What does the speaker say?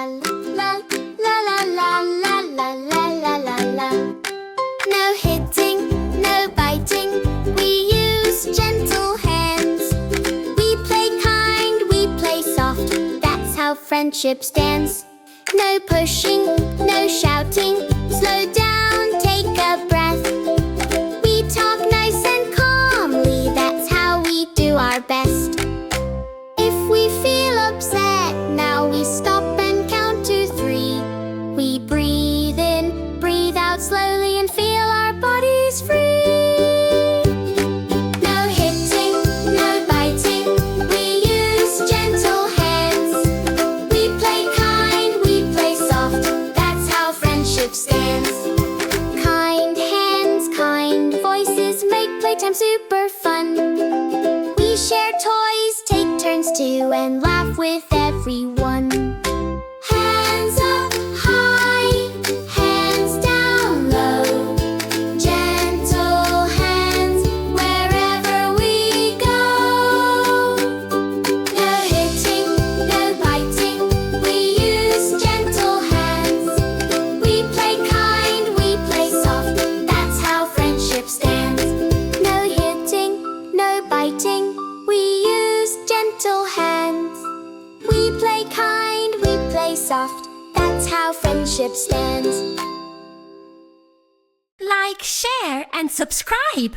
la la la la la la la la la la la. No hitting, no biting, we use gentle hands. We play kind, we play soft, that's how friendship stands. No pushing, no shouting, slow down, take a breath. We talk nice and calmly, that's how we do our best. If we feel upset, now we stop and count to 3. We breathe in, breathe out slowly and feel our bodies free. No hitting, no biting, we use gentle hands. We play kind, we play soft, that's how friendship stands. Kind hands, kind voices make playtime super fun. We share toys, take turns too, and laugh with everyone. Hands up high, hands down low, gentle hands wherever we go. No hitting, no biting, we use gentle hands. We play kind, we play soft, that's how friendship stands. No hitting, no biting, we use gentle hands. We play kind, we play soft, that's how friendship stands. Like, share, and subscribe.